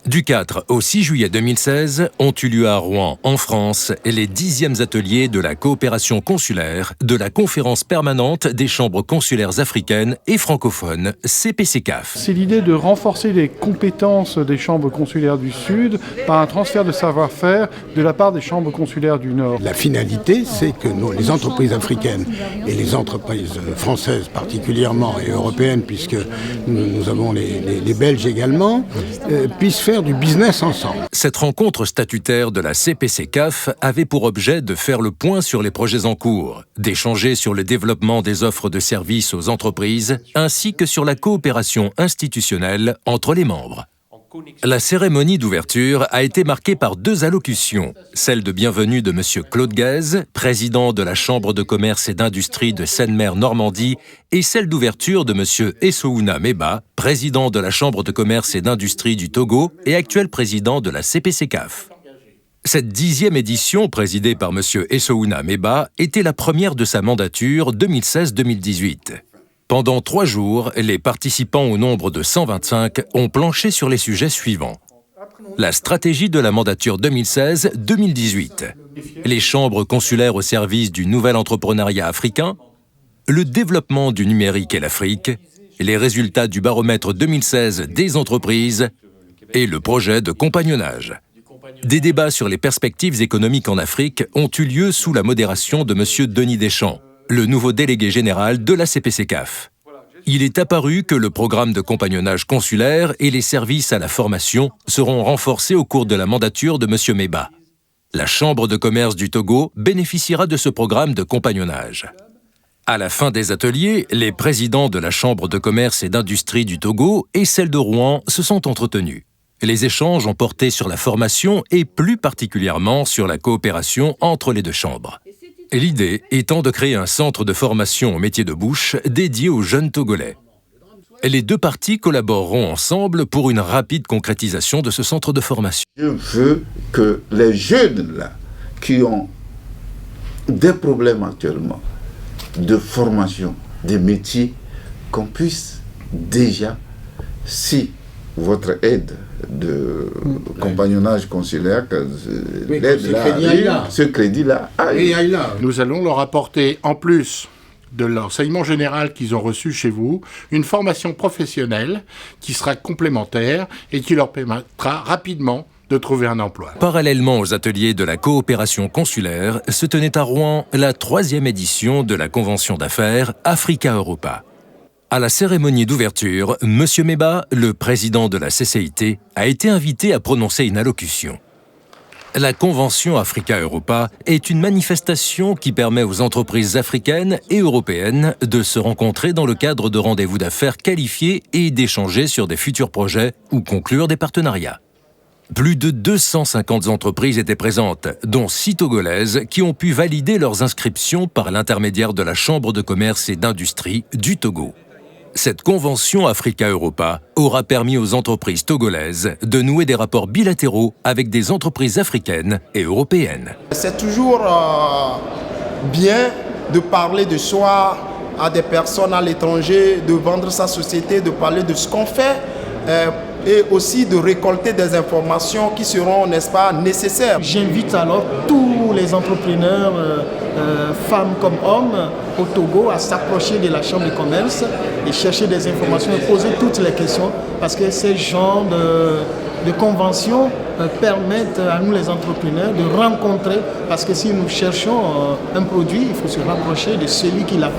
Du 4 au 6 juillet 2016 ont eu lieu à Rouen, en France, les 10e ateliers de la coopération consulaire de la Conférence permanente des chambres consulaires africaines et francophones, CPC-CAF. C'est l'idée de renforcer les compétences des chambres consulaires du Sud par un transfert de savoir-faire de la part des chambres consulaires du Nord. La finalité, c'est que les entreprises africaines et les entreprises françaises particulièrement et européennes, puisque nous avons les Belges également, puissent faire du business ensemble. Cette rencontre statutaire de la CPC-CAF avait pour objet de faire le point sur les projets en cours, d'échanger sur le développement des offres de services aux entreprises, ainsi que sur la coopération institutionnelle entre les membres. La cérémonie d'ouverture a été marquée par 2 allocutions, celle de bienvenue de M. Claude Guèze, président de la Chambre de commerce et d'industrie de Seine-Maire-Normandie, et celle d'ouverture de M. Essouna Meba, président de la Chambre de commerce et d'industrie du Togo et actuel président de la CPC-CAF. Cette 10e édition, présidée par M. Essouna Meba, était la première de sa mandature 2016-2018. Pendant 3 jours, les participants au nombre de 125 ont planché sur les sujets suivants. La stratégie de la mandature 2016-2018, les chambres consulaires au service du nouvel entrepreneuriat africain, le développement du numérique et l'Afrique, les résultats du baromètre 2016 des entreprises et le projet de compagnonnage. Des débats sur les perspectives économiques en Afrique ont eu lieu sous la modération de M. Denis Deschamps, le nouveau délégué général de la CPC-CAF. Il est apparu que le programme de compagnonnage consulaire et les services à la formation seront renforcés au cours de la mandature de M. Meba. La Chambre de commerce du Togo bénéficiera de ce programme de compagnonnage. À la fin des ateliers, les présidents de la Chambre de commerce et d'industrie du Togo et celle de Rouen se sont entretenus. Les échanges ont porté sur la formation et plus particulièrement sur la coopération entre les 2 chambres. L'idée étant de créer un centre de formation au métier de bouche dédié aux jeunes Togolais. Les 2 parties collaboreront ensemble pour une rapide concrétisation de ce centre de formation. Je veux que les jeunes là, qui ont des problèmes actuellement de formation, des métiers, qu'on puisse déjà, si votre aide de compagnonnage consulaire, ce crédit-là, Nous allons leur apporter, en plus de l'enseignement général qu'ils ont reçu chez vous, une formation professionnelle qui sera complémentaire et qui leur permettra rapidement de trouver un emploi. Parallèlement aux ateliers de la coopération consulaire, se tenait à Rouen la 3e édition de la convention d'affaires Africa-Europa. À la cérémonie d'ouverture, M. Meba, le président de la CCIT, a été invité à prononcer une allocution. La Convention Africa-Europa est une manifestation qui permet aux entreprises africaines et européennes de se rencontrer dans le cadre de rendez-vous d'affaires qualifiés et d'échanger sur des futurs projets ou conclure des partenariats. Plus de 250 entreprises étaient présentes, dont 6 togolaises qui ont pu valider leurs inscriptions par l'intermédiaire de la Chambre de commerce et d'industrie du Togo. Cette convention Africa-Europa aura permis aux entreprises togolaises de nouer des rapports bilatéraux avec des entreprises africaines et européennes. C'est toujours bien de parler de soi à des personnes à l'étranger, de vendre sa société, de parler de ce qu'on fait et aussi de récolter des informations qui seront, n'est-ce pas, nécessaires. J'invite alors tous les entrepreneurs, femmes comme hommes, au Togo à s'approcher de la Chambre de commerce et chercher des informations et poser toutes les questions parce que ces genres de conventions permettent à nous les entrepreneurs de rencontrer parce que si nous cherchons un produit, il faut se rapprocher de celui qui l'a.